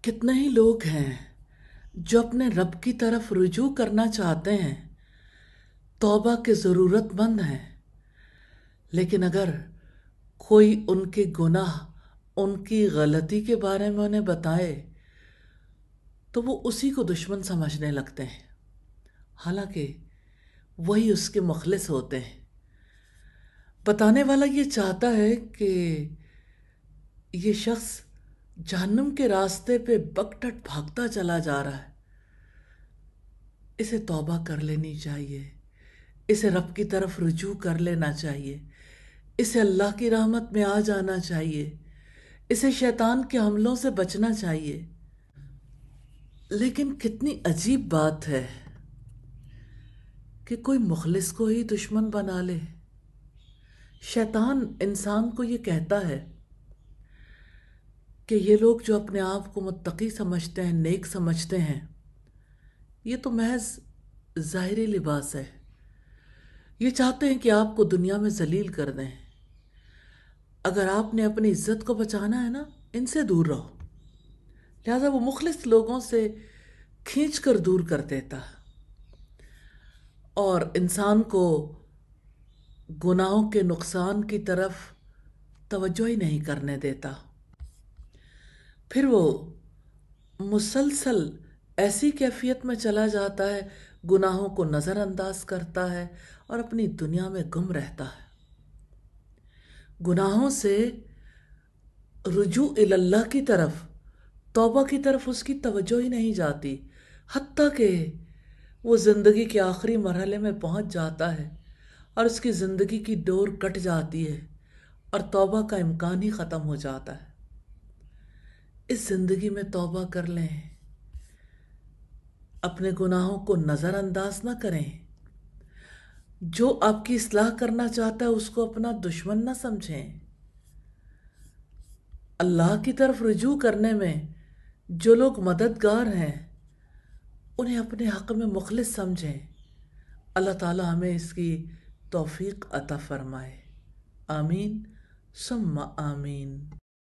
کتنے ہی لوگ ہیں جو اپنے رب کی طرف رجوع کرنا چاہتے ہیں، توبہ کے ضرورت مند ہیں، لیکن اگر کوئی ان کے گناہ، ان کی غلطی کے بارے میں انہیں بتائے تو وہ اسی کو دشمن سمجھنے لگتے ہیں، حالانکہ وہی اس کے مخلص ہوتے ہیں۔ بتانے والا یہ چاہتا ہے کہ یہ شخص جہنم کے راستے پہ بکٹٹ بھاگتا چلا جا رہا ہے، اسے توبہ کر لینی چاہیے، اسے رب کی طرف رجوع کر لینا چاہیے، اسے اللہ کی رحمت میں آ جانا چاہیے، اسے شیطان کے حملوں سے بچنا چاہیے۔ لیکن کتنی عجیب بات ہے کہ کوئی مخلص کو ہی دشمن بنا لے۔ شیطان انسان کو یہ کہتا ہے کہ یہ لوگ جو اپنے آپ کو متقی سمجھتے ہیں، نیک سمجھتے ہیں، یہ تو محض ظاہری لباس ہے، یہ چاہتے ہیں کہ آپ کو دنیا میں ذلیل کر دیں۔ اگر آپ نے اپنی عزت کو بچانا ہے نا، ان سے دور رہو۔ لہذا وہ مخلص لوگوں سے کھینچ کر دور کر دیتا اور انسان کو گناہوں کے نقصان کی طرف توجہ ہی نہیں کرنے دیتا۔ پھر وہ مسلسل ایسی کیفیت میں چلا جاتا ہے، گناہوں کو نظر انداز کرتا ہے اور اپنی دنیا میں گم رہتا ہے۔ گناہوں سے رجوع اللہ کی طرف، توبہ کی طرف اس کی توجہ ہی نہیں جاتی، حتیٰ کہ وہ زندگی کے آخری مرحلے میں پہنچ جاتا ہے اور اس کی زندگی کی ڈور کٹ جاتی ہے اور توبہ کا امکان ہی ختم ہو جاتا ہے۔ اس زندگی میں توبہ کر لیں، اپنے گناہوں کو نظر انداز نہ کریں۔ جو آپ کی اصلاح کرنا چاہتا ہے اس کو اپنا دشمن نہ سمجھیں۔ اللہ کی طرف رجوع کرنے میں جو لوگ مددگار ہیں انہیں اپنے حق میں مخلص سمجھیں۔ اللہ تعالی ہمیں اس کی توفیق عطا فرمائے۔ آمین ثم آمین۔